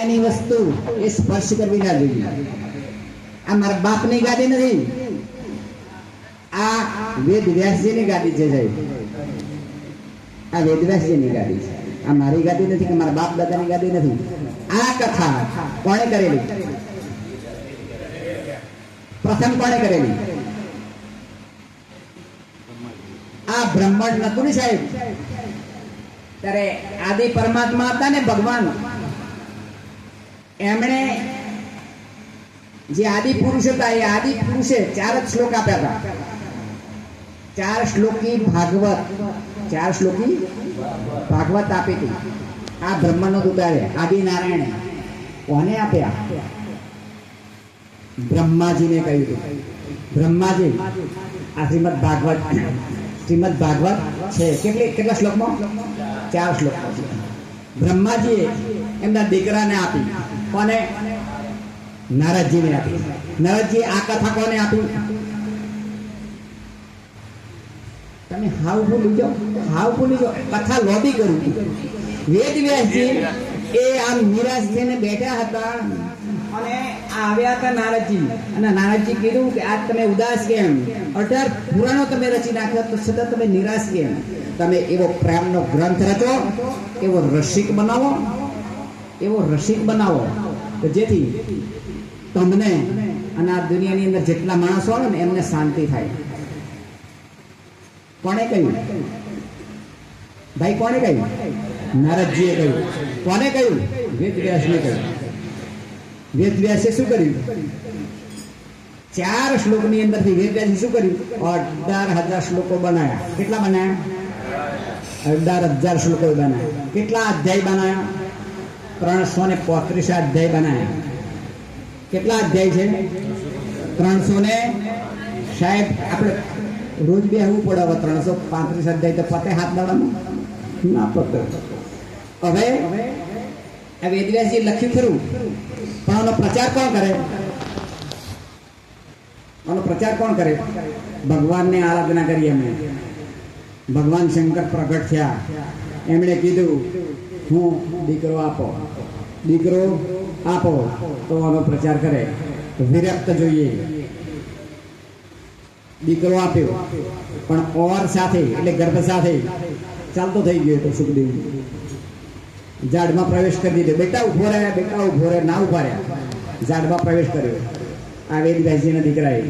ની વસ્તુ એ સ્પર્શ કરવી ના જોઈએ. આ મારા બાપની ગાદી નથી, આ વેદ વ્યાસજીની ગાદી છે સાહેબ. આ વેદ વ્યાસજીની ગાદી છે, આ મારી ગાદી નથી કે મારા બાપ દાદાની ગાદી નથી. આ કથા કોણે કરેલી? પ્રથમ કોણે કરેલી? આ બ્રહ્માંડ નતું ને સાહેબ, ત્યારે આદિ પરમાત્મા હતા ને ભગવાન, એમણે જે આદિ પુરુષ હતા એ આદિ પુરુષે 4 જ શ્લોક આપ્યા હતા. 4 શ્લોકી ભાગવત, 4 શ્લોકી ભાગવત આપી હતી. આ બ્રહ્માંડનો ઉતારે આદિનારાયણે કોને આપ્યા? બ્રહ્માજીને કહ્યું હતું. બ્રહ્માજી આ શ્રીમદ ભાગવત છે. કેટલા શ્લોકમાં? 4 શ્લોક. બ્રહ્માજીએ એમના દીકરાને આપી. કોને? નારદજીને આપી. નારદજી આ કથા કોને આપી? તમે હાવ ભૂલી જાઓ. કથા લોબી કરું. વેદ વ્યાસજી એ આમ નિરાશ થઈને બેઠા હતા અને આવ્યા હતા નારદજી, અને નારદજી કીધું કે આજ તમે ઉદાસ કેમ? 18 પુરાણો તમે રચી નાખ્યા તો સતત તમે નિરાશ કેમ? તમે એવો પ્રેમનો ગ્રંથ રચો, એવો રસિક બનાવો કે જેથી તમને અને આ દુનિયાની અંદર જેટલા માણસો આવે ને એમને શાંતિ થાય. કોણે કહ્યું ભાઈ? કોણે કહ્યું? નારદજીએ કહ્યું. કોને કહ્યું? વેદવ્યાસને કહ્યું. વેદવ્યાસે શું કર્યું? 4 શ્લોકની અંદરથી વેદવ્યાસે શું કર્યું? 18,000 શ્લોકો બનાવ્યા. કેટલા બનાવ્યા? 18,000 શ્લોકો બનાવ્યા. કેટલા અધ્યાય બનાવ્યા? 335 અધ્યાય બનાવ્યા. કેટલા અધ્યાય છે? 300 ને સાહેબ આપણે રોજ બેહવું પડે. હવે 335 અધ્યાય તો પતે હાથ દાડામાં ના પતે. હવે આ વેદવ્યાસજી લખ્યું ખરું, પણ આનો પ્રચાર કોણ કરે? ભગવાનને આરાધના કરી. એમણે ભગવાન શંકર પ્રગટ થયા. એમણે કીધું હું દીકરો આપો તો આનો પ્રચાર કરે. વિરક્ત જોઈએ. દીકરો આપ્યો પણ ઓર સાથે એટલે ગર્ભ સાથે ચાલતો થઈ ગયો તો સુખદેવ ઝાડમાં પ્રવેશ કરી દીધો. બેટા ઉભો રહે, ના ઉભા રહ્યા. ઝાડમાં પ્રવેશ કર્યો આ વેદવ્યાસજીના દીકરાએ.